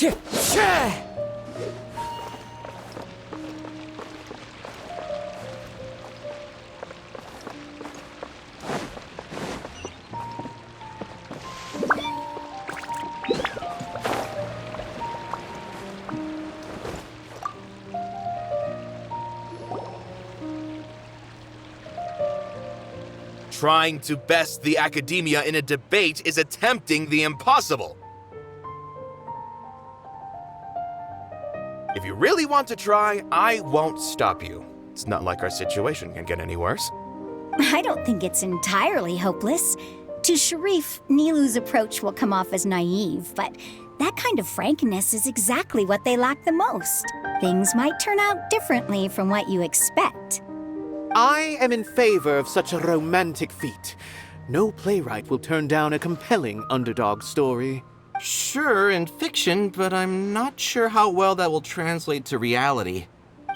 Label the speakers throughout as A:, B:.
A: Trying to best the academia in a debate is attempting the impossible. If you really want to try, I won't stop you. It's not like our situation can get any worse.
B: I don't think it's entirely hopeless. To Sharif, Nilu's approach will come off as naive, but that kind of frankness is exactly what they lack the most. Things might turn out differently from what you expect.
C: I am in favor of such a romantic feat. No playwright will turn down a compelling underdog story.
D: Sure, in fiction, but I'm not sure how well that will translate to reality.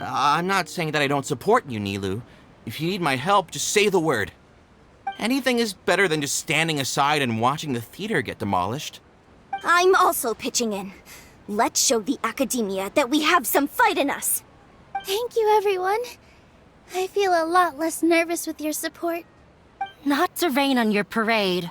D: I'm not saying that I don't support you, Nilu. If you need my help, just say the word. Anything is better than just standing aside and watching the theater get demolished.
E: I'm also pitching in. Let's show the academia that we have some fight in us.
F: Thank you, everyone. I feel a lot less nervous with your support.
G: Not to rain on your parade,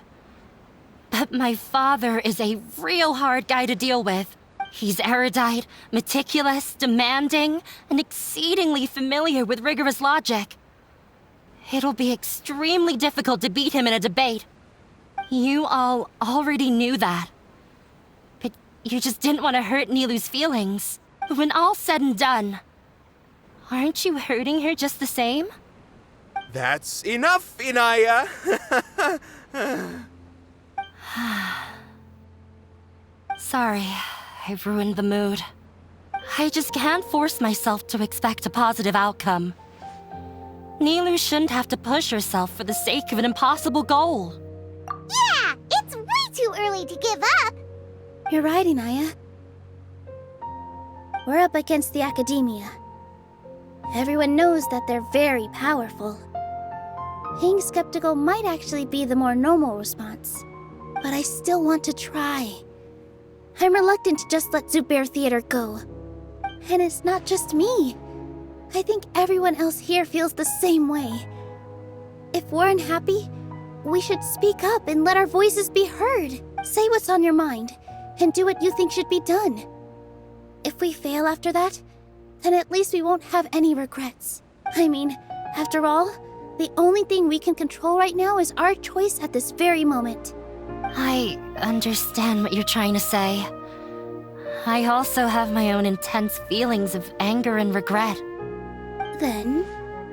G: but my father is a real hard guy to deal with. He's erudite, meticulous, demanding, and exceedingly familiar with rigorous logic. It'll be extremely difficult to beat him in a debate. You all already knew that. But you just didn't want to hurt Nilu's feelings. When all's said and done, aren't you hurting her just the same?
A: That's enough, Inaya!
G: Sorry, I ruined the mood. I just can't force myself to expect a positive outcome. Nilu shouldn't have to push herself for the sake of an impossible goal.
F: Yeah, it's way too early to give up. You're right, Inaya. We're up against the academia. Everyone knows that they're very powerful. Being skeptical might actually be the more normal response. But I still want to try. I'm reluctant to just let Zubair Theater go. And it's not just me. I think everyone else here feels the same way. If we're unhappy, we should speak up and let our voices be heard. Say what's on your mind, and do what you think should be done. If we fail after that, then at least we won't have any regrets. I mean, after all, the only thing we can control right now is our choice at this very moment.
G: I understand what you're trying to say. I also have my own intense feelings of anger and regret.
F: Then,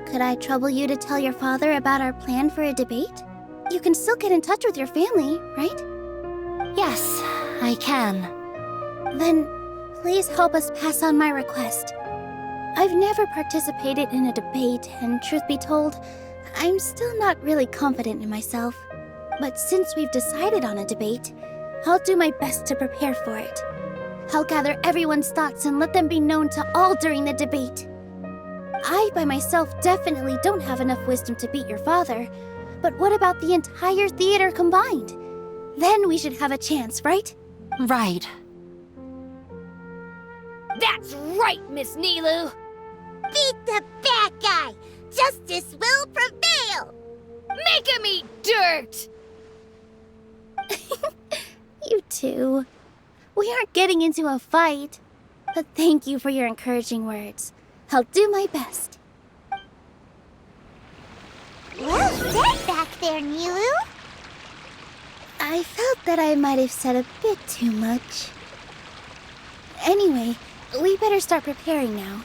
F: could I trouble you to tell your father about our plan for a debate? You can still get in touch with your family, right?
G: Yes, I can.
F: Then, please help us pass on my request. I've never participated in a debate, and truth be told, I'm still not really confident in myself. But since we've decided on a debate, I'll do my best to prepare for it. I'll gather everyone's thoughts and let them be known to all during the debate. I, by myself, definitely don't have enough wisdom to beat your father, but what about the entire theater combined? Then we should have a chance, right?
G: Right.
E: That's right, Miss Nilu!
F: Beat the bad guy! Justice will prevail!
E: Make him eat dirt!
F: You too. We aren't getting into a fight. But thank you for your encouraging words. I'll do my best. Well said back there, Nilu. I felt that I might have said a bit too much. Anyway, we better start preparing now.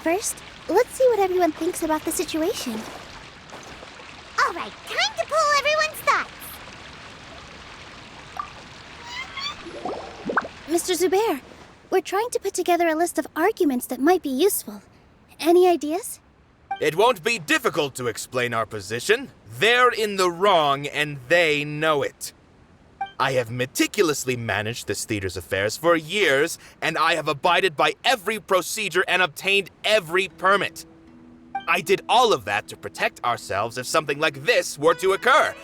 F: First, let's see what everyone thinks about the situation. All right, time to pull everyone's thoughts. Mr. Zubair, we're trying to put together a list of arguments that might be useful. Any ideas?
A: It won't be difficult to explain our position. They're in the wrong, and they know it. I have meticulously managed this theater's affairs for years, and I have abided by every procedure and obtained every permit. I did all of that to protect ourselves if something like this were to occur.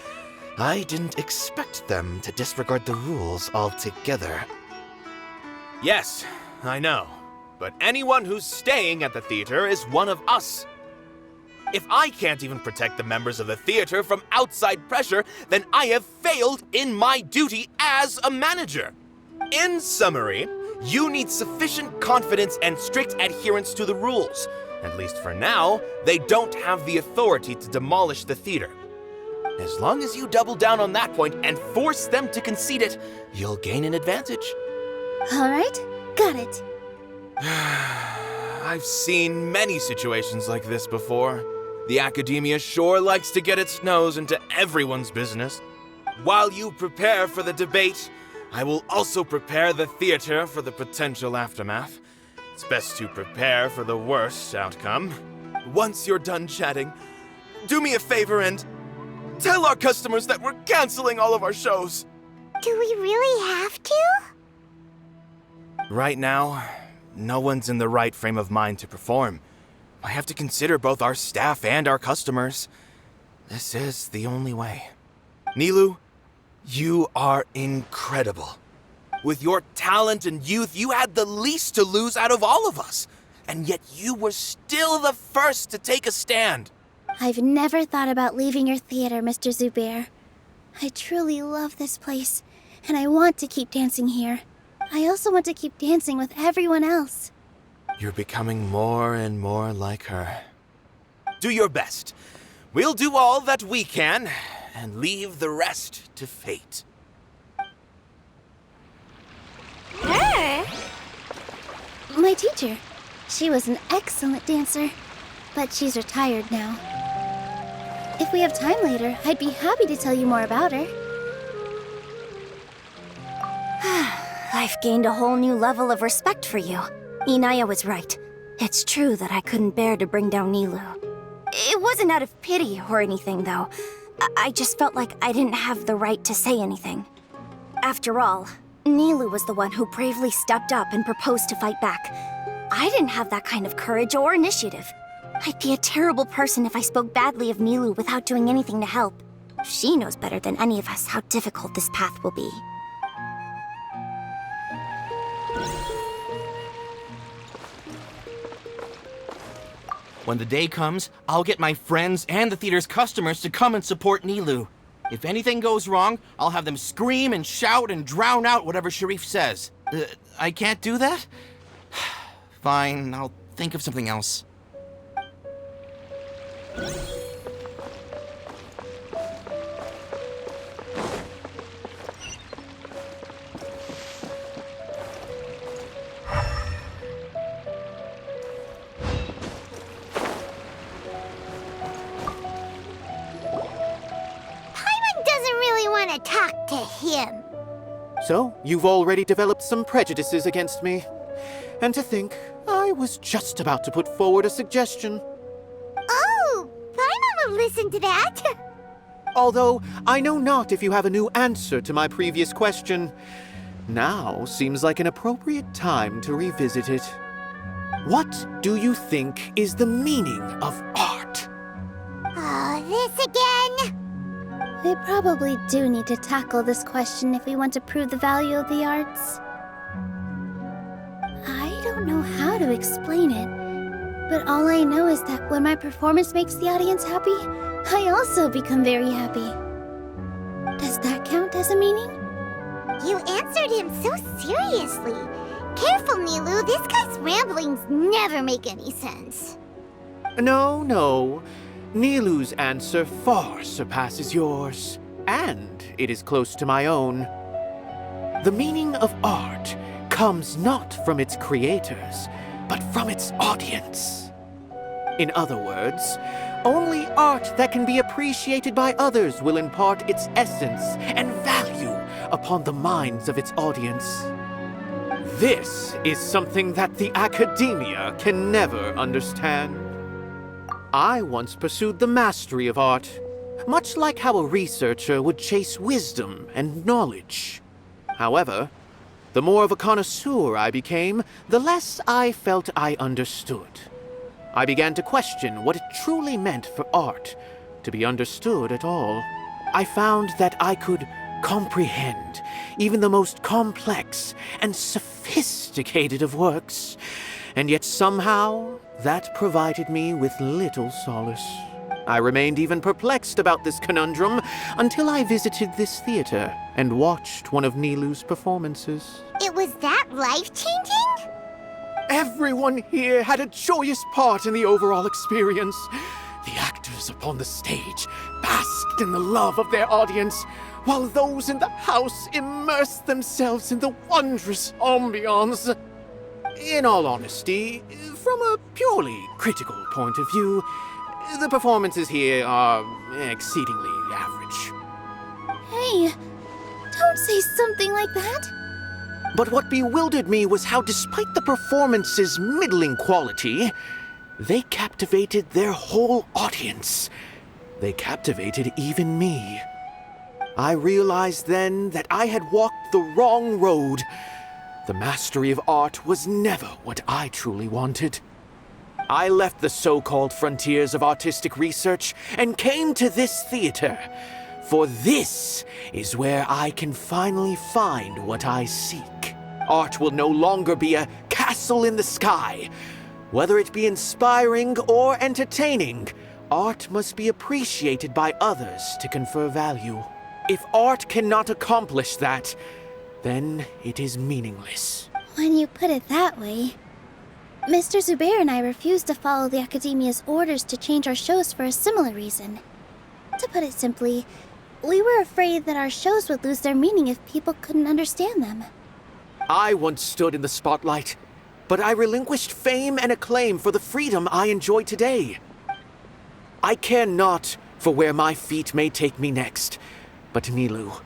A: I didn't expect them to disregard the rules altogether. Yes, I know. But anyone who's staying at the theater is one of us. If I can't even protect the members of the theater from outside pressure, then I have failed in my duty as a manager. In summary, you need sufficient confidence and strict adherence to the rules. At least for now, they don't have the authority to demolish the theater. As long as you double down on that point and force them to concede it, you'll gain an advantage.
F: Alright, got it.
A: I've seen many situations like this before. The academia sure likes to get its nose into everyone's business. While you prepare for the debate, I will also prepare the theater for the potential aftermath. It's best to prepare for the worst outcome. Once you're done chatting, do me a favor and tell our customers that we're canceling all of our shows.
E: Do we really have to?
A: Right now, no one's in the right frame of mind to perform. I have to consider both our staff and our customers. This is the only way. Nilu, you are incredible. With your talent and youth, you had the least to lose out of all of us. And yet you were still the first to take a stand.
F: I've never thought about leaving your theater, Mr. Zubair. I truly love this place, and I want to keep dancing here. I also want to keep dancing with everyone else.
A: You're becoming more and more like her. Do your best. We'll do all that we can, and leave the rest to fate.
E: Her?
F: My teacher. She was an excellent dancer, but she's retired now. If we have time later, I'd be happy to tell you more about her.
E: I've gained a whole new level of respect for you. Inaya was right. It's true that I couldn't bear to bring down Nilu. It wasn't out of pity or anything, though. I just felt like I didn't have the right to say anything. After all, Nilu was the one who bravely stepped up and proposed to fight back. I didn't have that kind of courage or initiative. I'd be a terrible person if I spoke badly of Nilu without doing anything to help. She knows better than any of us how difficult this path will be.
D: When the day comes, I'll get my friends and the theater's customers to come and support Nilu. If anything goes wrong, I'll have them scream and shout and drown out whatever Sharif says. I can't do that? Fine, I'll think of something else.
E: To talk to him.
C: So, you've already developed some prejudices against me. And to think, I was just about to put forward a suggestion.
E: Oh, Paimon will listen to that.
C: Although, I know not if you have a new answer to my previous question. Now seems like an appropriate time to revisit it. What do you think is the meaning of art?
E: Oh, this again?
F: We probably do need to tackle this question if we want to prove the value of the arts. I don't know how to explain it, but all I know is that when my performance makes the audience happy, I also become very happy. Does that count as a meaning?
E: You answered him so seriously. Careful, Nilu, this guy's ramblings never make any sense.
C: No. Nilu's answer far surpasses yours, and it is close to my own. The meaning of art comes not from its creators, but from its audience. In other words, only art that can be appreciated by others will impart its essence and value upon the minds of its audience. This is something that the academia can never understand. I once pursued the mastery of art, much like how a researcher would chase wisdom and knowledge. However, the more of a connoisseur I became, the less I felt I understood. I began to question what it truly meant for art to be understood at all. I found that I could comprehend even the most complex and sophisticated of works, and yet somehow that provided me with little solace. I remained even perplexed about this conundrum until I visited this theater and watched one of Nilu's performances.
H: It was that life-changing?
C: Everyone here had a joyous part in the overall experience. The actors upon the stage basked in the love of their audience, while those in the house immersed themselves in the wondrous ambiance. In all honesty, from a purely critical point of view, the performances here are exceedingly average.
F: Hey, don't say something like that.
C: But what bewildered me was how, despite the performance's middling quality, they captivated their whole audience. They captivated even me. I realized then that I had walked the wrong road. The mastery of art was never what I truly wanted. I left the so-called frontiers of artistic research and came to this theater, for this is where I can finally find what I seek. Art will no longer be a castle in the sky. Whether it be inspiring or entertaining, art must be appreciated by others to confer value. If art cannot accomplish that, then it is meaningless.
F: When you put it that way, Mr. Zubair and I refused to follow the Academia's orders to change our shows for a similar reason. To put it simply, we were afraid that our shows would lose their meaning if people couldn't understand them.
C: I once stood in the spotlight, but I relinquished fame and acclaim for the freedom I enjoy today. I care not for where my feet may take me next, but Nilu,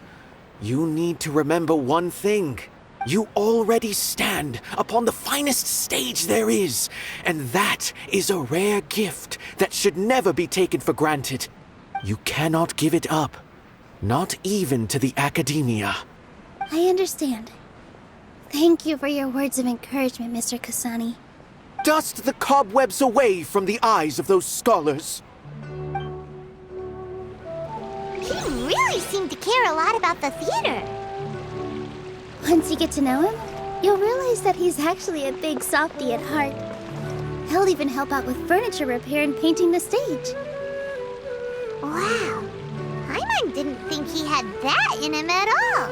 C: you need to remember one thing. You already stand upon the finest stage there is, and that is a rare gift that should never be taken for granted. You cannot give it up, not even to the Academia.
F: I understand. Thank you for your words of encouragement, Mr. Kasani.
C: Dust the cobwebs away from the eyes of those scholars.
H: He really seemed to care a lot about the theater.
F: Once you get to know him, you'll realize that he's actually a big softy at heart. He'll even help out with furniture repair and painting the stage.
H: Wow. Paimon didn't think he had that in him at all.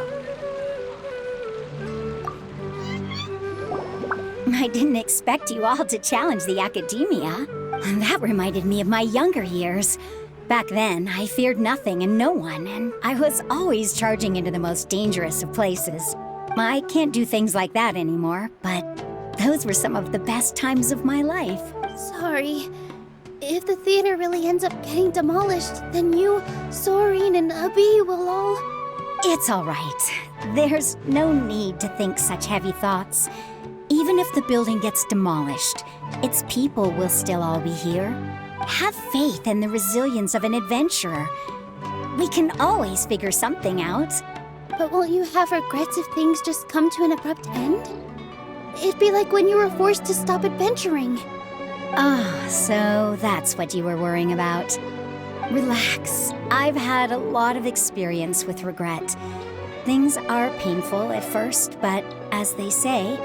B: I didn't expect you all to challenge the Academia. That reminded me of my younger years. Back then, I feared nothing and no one, and I was always charging into the most dangerous of places. I can't do things like that anymore, but those were some of the best times of my life.
F: Sorry. If the theater really ends up getting demolished, then you, Soren, and Abi will all...
B: It's all right. There's no need to think such heavy thoughts. Even if the building gets demolished, its people will still all be here. Have faith in the resilience of an adventurer. We can always figure something out.
F: But won't you have regrets if things just come to an abrupt end? It'd be like when you were forced to stop adventuring.
B: Ah, so that's what you were worrying about. Relax. I've had a lot of experience with regret. Things are painful at first, but as they say,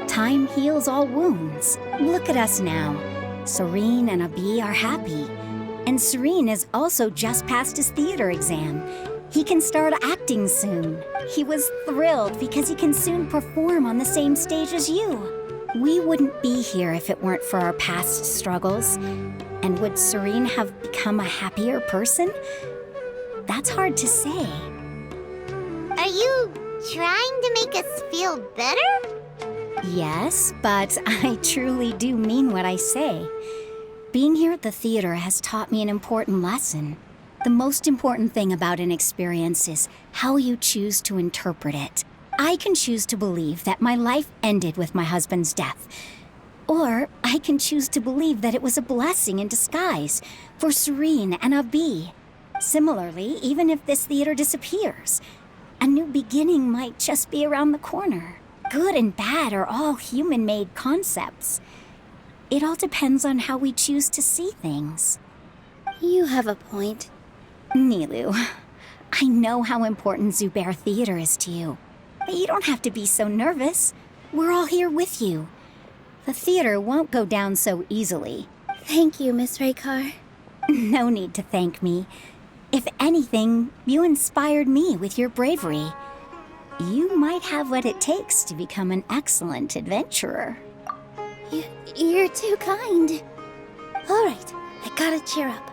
B: time heals all wounds. Look at us now. Serene and Abi are happy. And Serene has also just passed his theater exam. He can start acting soon. He was thrilled because he can soon perform on the same stage as you. We wouldn't be here if it weren't for our past struggles. And would Serene have become a happier person? That's hard to say.
H: Are you trying to make us feel better?
B: Yes, but I truly do mean what I say. Being here at the theater has taught me an important lesson. The most important thing about an experience is how you choose to interpret it. I can choose to believe that my life ended with my husband's death. Or I can choose to believe that it was a blessing in disguise for Serene and Abi. Similarly, even if this theater disappears, a new beginning might just be around the corner. Good and bad are all human-made concepts. It all depends on how we choose to see things.
F: You have a point.
B: Nilu, I know how important Zubair Theater is to you. But you don't have to be so nervous. We're all here with you. The theater won't go down so easily.
F: Thank you, Miss Raykar.
B: No need to thank me. If anything, you inspired me with your bravery. You might have what it takes to become an excellent adventurer.
F: You're too kind. All right, I gotta cheer up.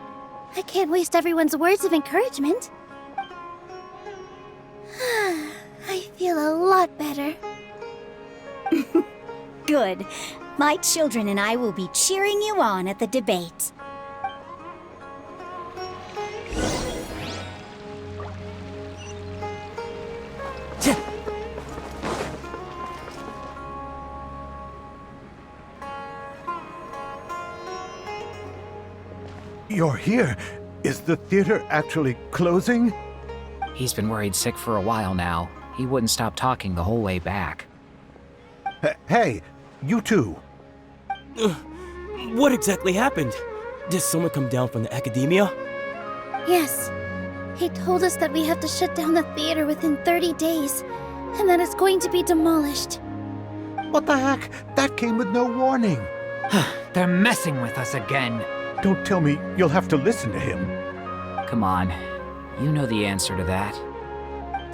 F: I can't waste everyone's words of encouragement. I feel a lot better.
B: Good. My children and I will be cheering you on at the debate.
I: You're here. Is the theater actually closing?
J: He's been worried sick for a while now. He wouldn't stop talking the whole way back.
I: Hey, you two.
K: What exactly happened? Did someone come down from the academia?
F: Yes. He told us that we have to shut down the theater within 30 days, and that it's going to be demolished.
I: What the heck? That came with no warning.
J: They're messing with us again.
I: Don't tell me you'll have to listen to him.
J: Come on. You know the answer to that.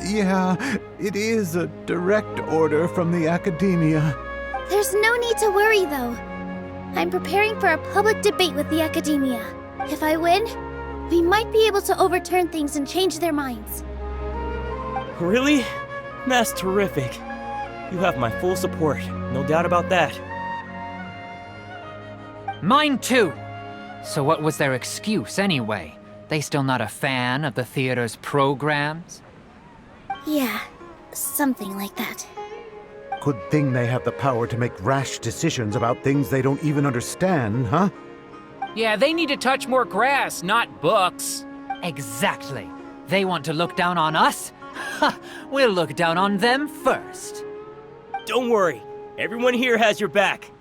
I: Yeah, it is a direct order from the academia.
F: There's no need to worry, though. I'm preparing for a public debate with the academia. If I win, we might be able to overturn things and change their minds.
K: Really? That's terrific. You have my full support, no doubt about that.
J: Mine too! So what was their excuse anyway? They still not a fan of the theater's programs?
F: Yeah, something like that.
I: Good thing they have the power to make rash decisions about things they don't even understand, huh?
J: Yeah, they need to touch more grass, not books. Exactly. They want to look down on us? Ha! We'll look down on them first.
K: Don't worry, everyone here has your back.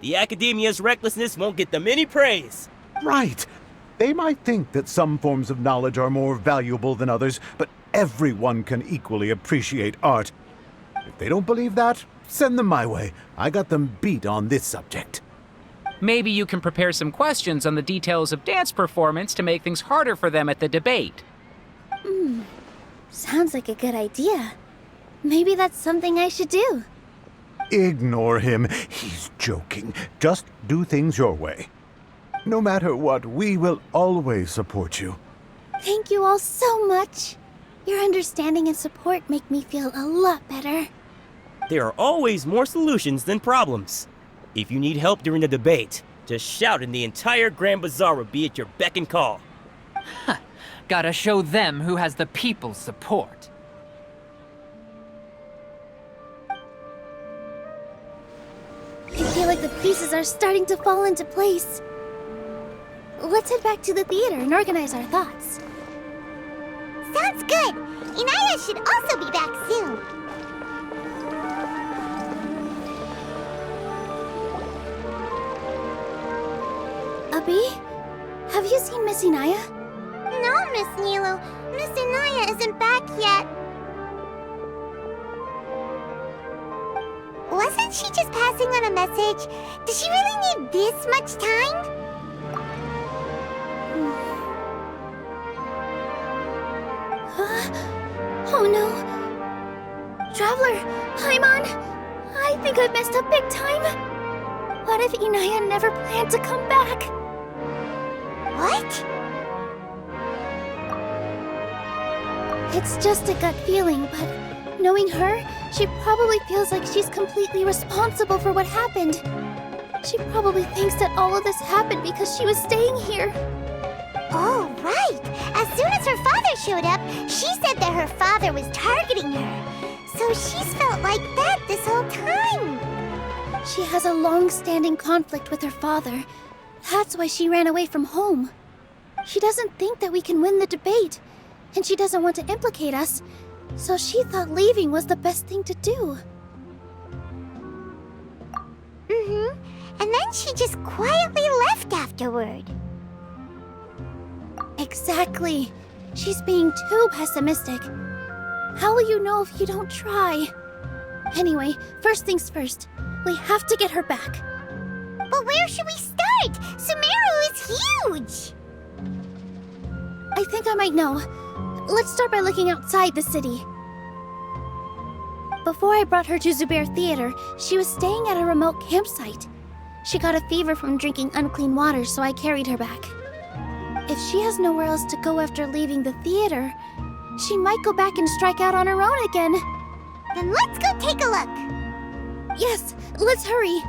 K: The academia's recklessness won't get them any praise.
I: Right. They might think that some forms of knowledge are more valuable than others, but everyone can equally appreciate art. If they don't believe that, send them my way. I got them beat on this subject.
J: Maybe you can prepare some questions on the details of dance performance to make things harder for them at the debate.
F: Sounds like a good idea. Maybe that's something I should do.
I: Ignore him. He's joking. Just do things your way. No matter what, we will always support you.
F: Thank you all so much. Your understanding and support make me feel a lot better.
K: There are always more solutions than problems. If you need help during the debate, just shout and the entire Grand Bazaar will be at your beck and call.
J: Gotta show them who has the people's support.
F: I feel like the pieces are starting to fall into place. Let's head back to the theater and organize our thoughts.
H: Sounds good. Inaya should also be back soon.
F: Abi, have you seen Miss Inaya?
H: No, Miss Nilo. Miss Inaya isn't back yet. Wasn't she just passing on a message? Does she really need this much time?
F: Oh no! Traveler, Paimon! I think I messed up big time! What if Inaya never planned to come back?
H: What?
F: It's just a gut feeling, but knowing her, she probably feels like she's completely responsible for what happened. She probably thinks that all of this happened because she was staying here.
H: Oh, right. As soon as her father showed up, she said that her father was targeting her. So she's felt like that this whole time.
F: She has a long-standing conflict with her father. That's why she ran away from home. She doesn't think that we can win the debate, and she doesn't want to implicate us, so she thought leaving was the best thing to do.
H: And then she just quietly left afterward.
F: Exactly. She's being too pessimistic. How will you know if you don't try? Anyway, first things first. We have to get her back.
H: But where should we start? Sumeru is huge!
F: I think I might know. Let's start by looking outside the city. Before I brought her to Zubair Theater, she was staying at a remote campsite. She got a fever from drinking unclean water, so I carried her back. If she has nowhere else to go after leaving the theater, she might go back and strike out on her own again.
H: Then let's go take a look.
F: Yes, let's hurry.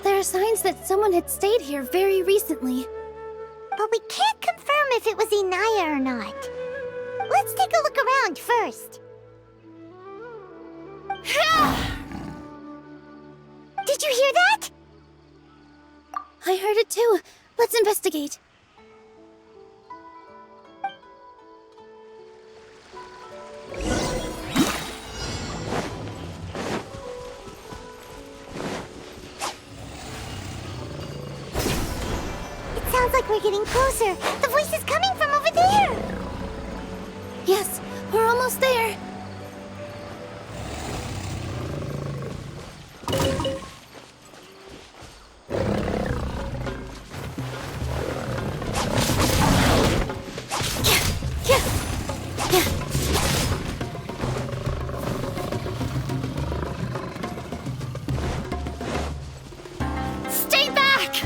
F: There are signs that someone had stayed here very recently.
H: But we can't confirm if it was Inaya or not. Let's take a look around first. Did you hear that?
F: I heard it too. Let's investigate.
H: It sounds like we're getting closer. The voice is coming from over there.
F: Yes, we're almost there.
G: Stay back!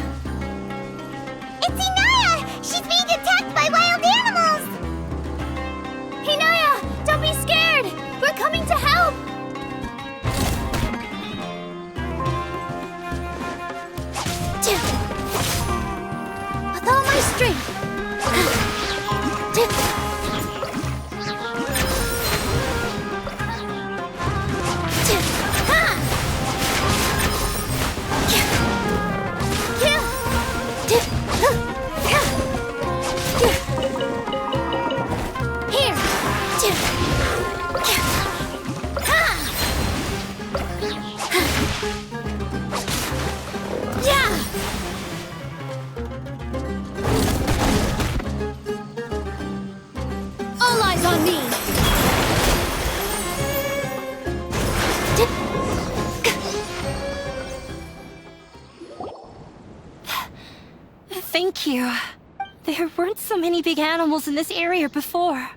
H: It's Inaya! She's being attacked by wild animals!
F: Hinaya, don't be scared! We're coming to help! With all my strength. Here! Yeah! All eyes on me!
G: Thank you. There weren't so many big animals in this area before.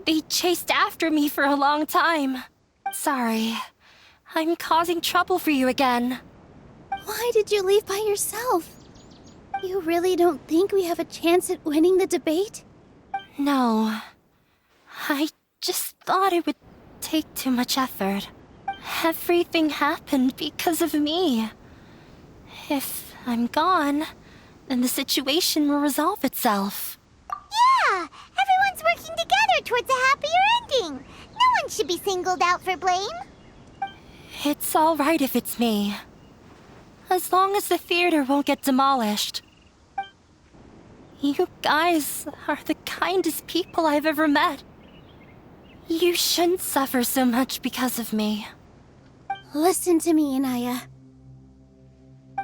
G: They chased after me for a long time. Sorry. I'm causing trouble for you again.
F: Why did you leave by yourself? You really don't think we have a chance at winning the debate?
G: No. I just thought it would take too much effort. Everything happened because of me. If I'm gone, then the situation will resolve itself.
H: Yeah! Everyone's working together towards a happier ending. No one should be singled out for blame.
G: It's all right if it's me. As long as the theater won't get demolished. You guys are the kindest people I've ever met. You shouldn't suffer so much because of me.
F: Listen to me, Inaya.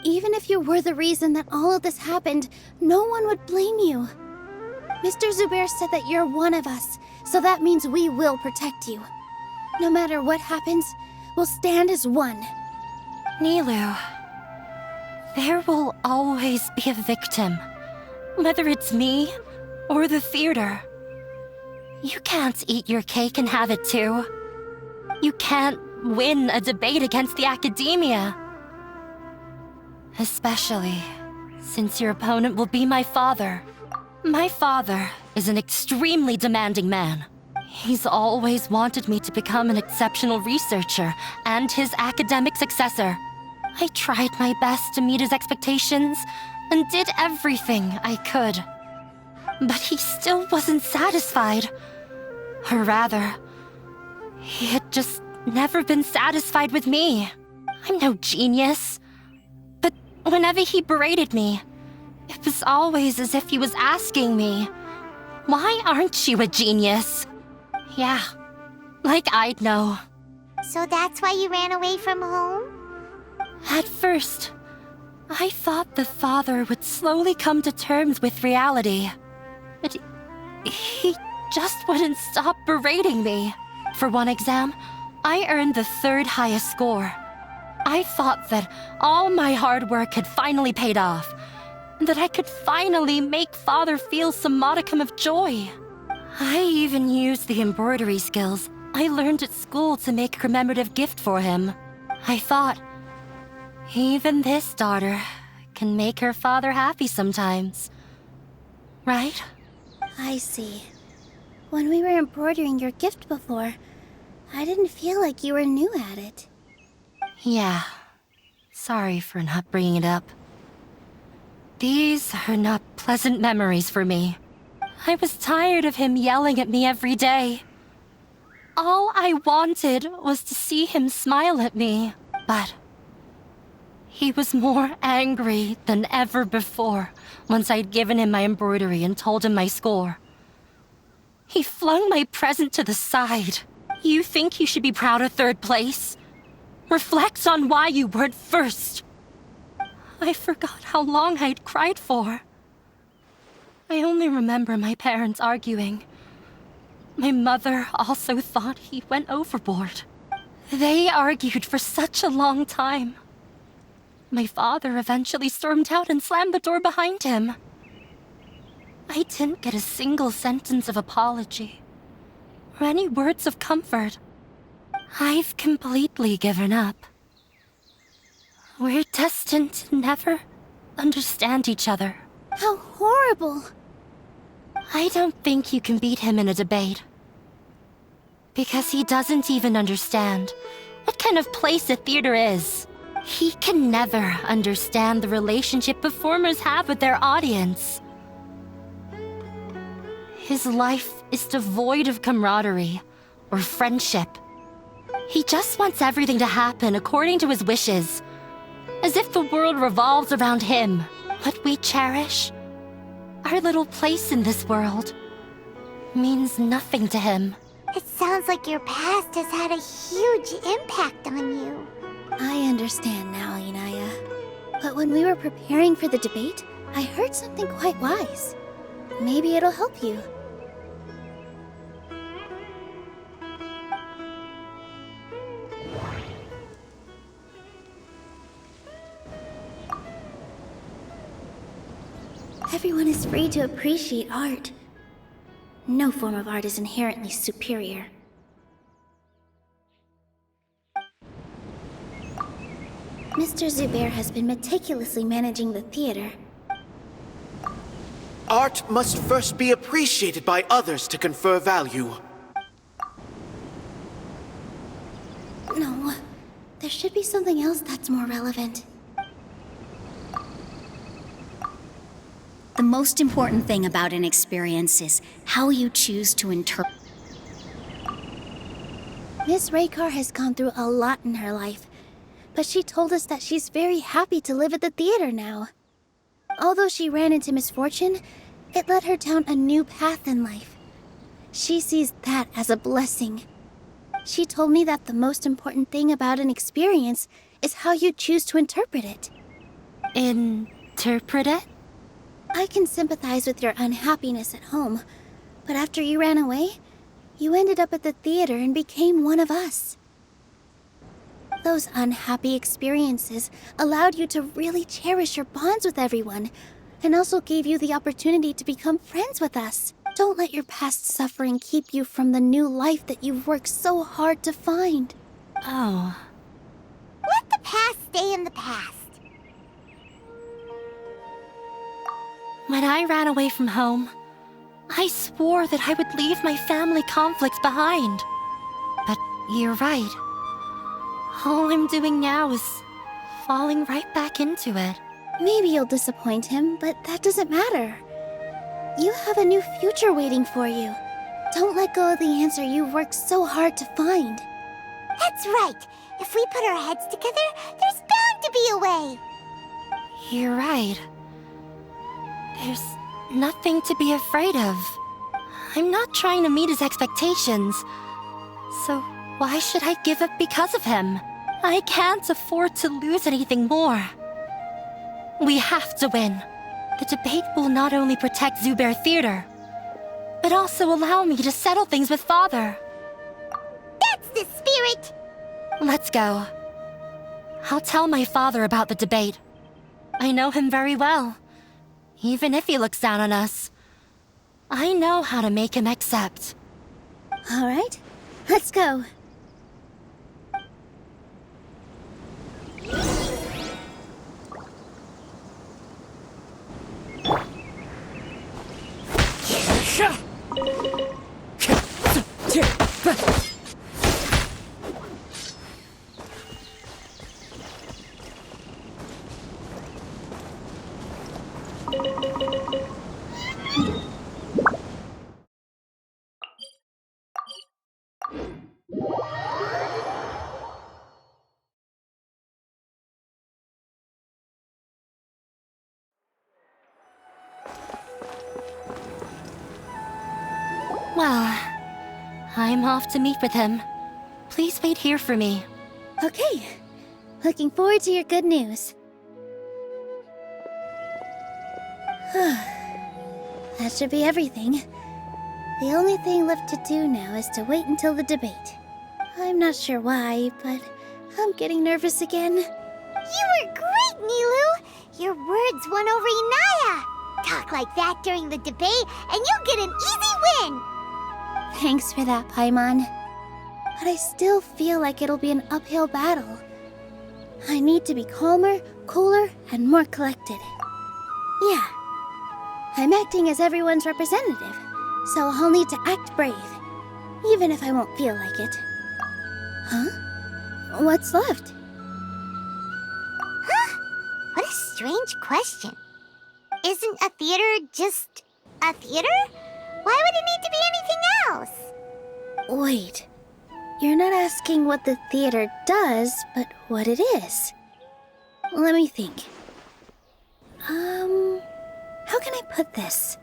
F: Even if you were the reason that all of this happened, no one would blame you. Mr. Zubair said that you're one of us, so that means we will protect you. No matter what happens, we'll stand as one.
G: Nilu, there will always be a victim. Whether it's me or the theater. You can't eat your cake and have it too. You can't win a debate against the academia. Especially since your opponent will be my father. My father is an extremely demanding man. He's always wanted me to become an exceptional researcher and his academic successor. I tried my best to meet his expectations and did everything I could. But he still wasn't satisfied. Or rather, he had just never been satisfied with me. I'm no genius. But whenever he berated me, it was always as if he was asking me, "Why aren't you a genius?" Yeah, like I'd know.
H: So that's why you ran away from home?
G: At first, I thought the father would slowly come to terms with reality. But he just wouldn't stop berating me. For one exam, I earned the 3rd highest score. I thought that all my hard work had finally paid off, and that I could finally make father feel some modicum of joy. I even used the embroidery skills I learned at school to make a commemorative gift for him. I thought, even this daughter can make her father happy sometimes. Right?
F: I see. When we were embroidering your gift before, I didn't feel like you were new at it.
G: Yeah. Sorry for not bringing it up. These are not pleasant memories for me. I was tired of him yelling at me every day. All I wanted was to see him smile at me, but he was more angry than ever before once I'd given him my embroidery and told him my score. He flung my present to the side. You think you should be proud of 3rd place? Reflect on why you weren't 1st. I forgot how long I'd cried for. I only remember my parents arguing. My mother also thought he went overboard. They argued for such a long time. My father eventually stormed out and slammed the door behind him. I didn't get a single sentence of apology or any words of comfort. I've completely given up. We're destined to never understand each other.
F: How horrible!
G: I don't think you can beat him in a debate. Because he doesn't even understand what kind of place a theater is. He can never understand the relationship performers have with their audience. His life is devoid of camaraderie or friendship. He just wants everything to happen according to his wishes, as if the world revolves around him. What we cherish, our little place in this world, means nothing to him.
H: It sounds like your past has had a huge impact on you.
F: I understand now, Inaya. But when we were preparing for the debate, I heard something quite wise. Maybe it'll help you. Everyone is free to appreciate art. No form of art is inherently superior. Mr. Zubair has been meticulously managing the theater.
C: Art must first be appreciated by others to confer value.
F: No, there should be something else that's more relevant.
B: The most important thing about an experience is how you choose to interpret.
F: Miss Raykar has gone through a lot in her life, but she told us that she's very happy to live at the theater now. Although she ran into misfortune, it led her down a new path in life. She sees that as a blessing. She told me that the most important thing about an experience is how you choose to interpret it.
G: Interpret it?
F: I can sympathize with your unhappiness at home, but after you ran away, you ended up at the theater and became one of us. Those unhappy experiences allowed you to really cherish your bonds with everyone, and also gave you the opportunity to become friends with us. Don't let your past suffering keep you from the new life that you've worked so hard to find.
G: Oh.
H: Let the past stay in the past.
G: When I ran away from home, I swore that I would leave my family conflicts behind. But you're right. All I'm doing now is falling right back into it.
F: Maybe you'll disappoint him, but that doesn't matter. You have a new future waiting for you. Don't let go of the answer you've worked so hard to find.
H: That's right. If we put our heads together, there's bound to be a way.
G: You're right. There's nothing to be afraid of. I'm not trying to meet his expectations. So why should I give up because of him? I can't afford to lose anything more. We have to win. The debate will not only protect Zubair Theater, but also allow me to settle things with Father.
H: That's the spirit!
G: Let's go. I'll tell my father about the debate. I know him very well. Even if he looks down on us, I know how to make him accept.
F: All right, let's go.
G: Well, I'm off to meet with him. Please wait here for me.
F: Okay, looking forward to your good news. That should be everything. The only thing left to do now is to wait until the debate. I'm not sure why, but I'm getting nervous again.
H: You were great, Nilu! Your words won over Inaya! Talk like that during the debate, and you'll get an easy win!
F: Thanks for that, Paimon. But I still feel like it'll be an uphill battle. I need to be calmer, cooler, and more collected. Yeah. I'm acting as everyone's representative, so I'll need to act brave, even if I won't feel like it. Huh? What's left?
H: Huh? What a strange question. Isn't a theater just a theater? Why would it need to be anything else?
F: Wait. You're not asking what the theater does, but what it is. Let me think. How can I put this?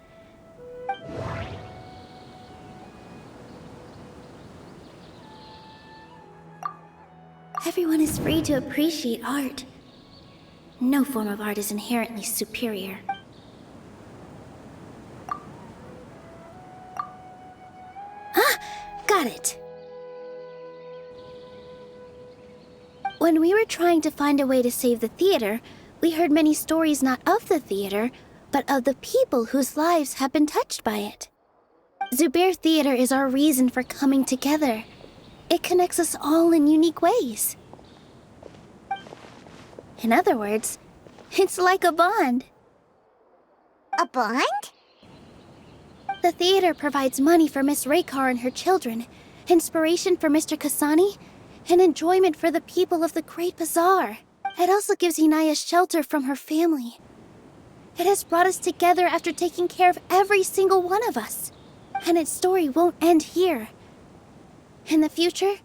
F: Everyone is free to appreciate art. No form of art is inherently superior. Got it! When we were trying to find a way to save the theater, we heard many stories not of the theater, but of the people whose lives have been touched by it. Zubair Theater is our reason for coming together. It connects us all in unique ways. In other words, it's like a bond.
H: A bond?
F: The theater provides money for Miss Raykar and her children, inspiration for Mr. Kasani, and enjoyment for the people of the Great Bazaar. It also gives Inaya shelter from her family. It has brought us together after taking care of every single one of us. And its story won't end here. In the future,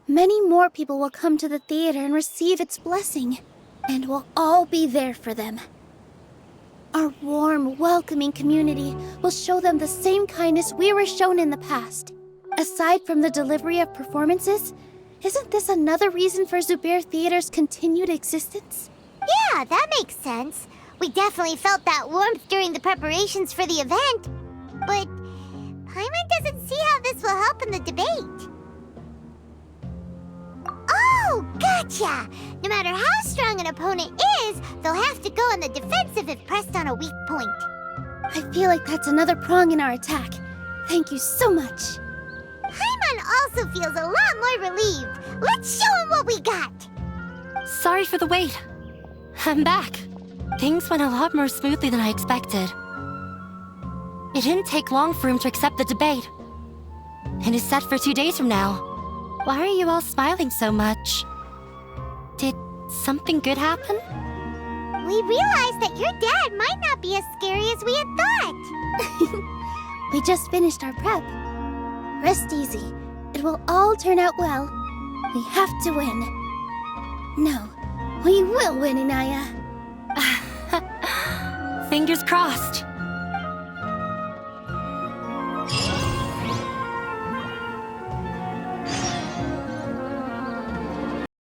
F: many more people will come to the theater and receive its blessing, and we'll all be there for them. Our warm, welcoming community will show them the same kindness we were shown in the past. Aside from the delivery of performances, isn't this another reason for Zubair Theater's continued existence?
H: Yeah, that makes sense. We definitely felt that warmth during the preparations for the event. But Paimon doesn't see how this will help in the debate. Oh, gotcha! No matter how strong an opponent is, they'll have to go on the defensive if pressed on a weak point.
F: I feel like that's another prong in our attack. Thank you so much.
H: Paimon also feels a lot more relieved. Let's show him what we got.
G: Sorry for the wait. I'm back. Things went a lot more smoothly than I expected. It didn't take long for him to accept the debate. It is set for 2 days from now. Why are you all smiling so much? Did something good happen?
H: We realized that your dad might not be as scary as we had thought.
F: We just finished our prep. Rest easy. It will all turn out well. We have to win. No, we will win, Inaya.
G: Fingers crossed.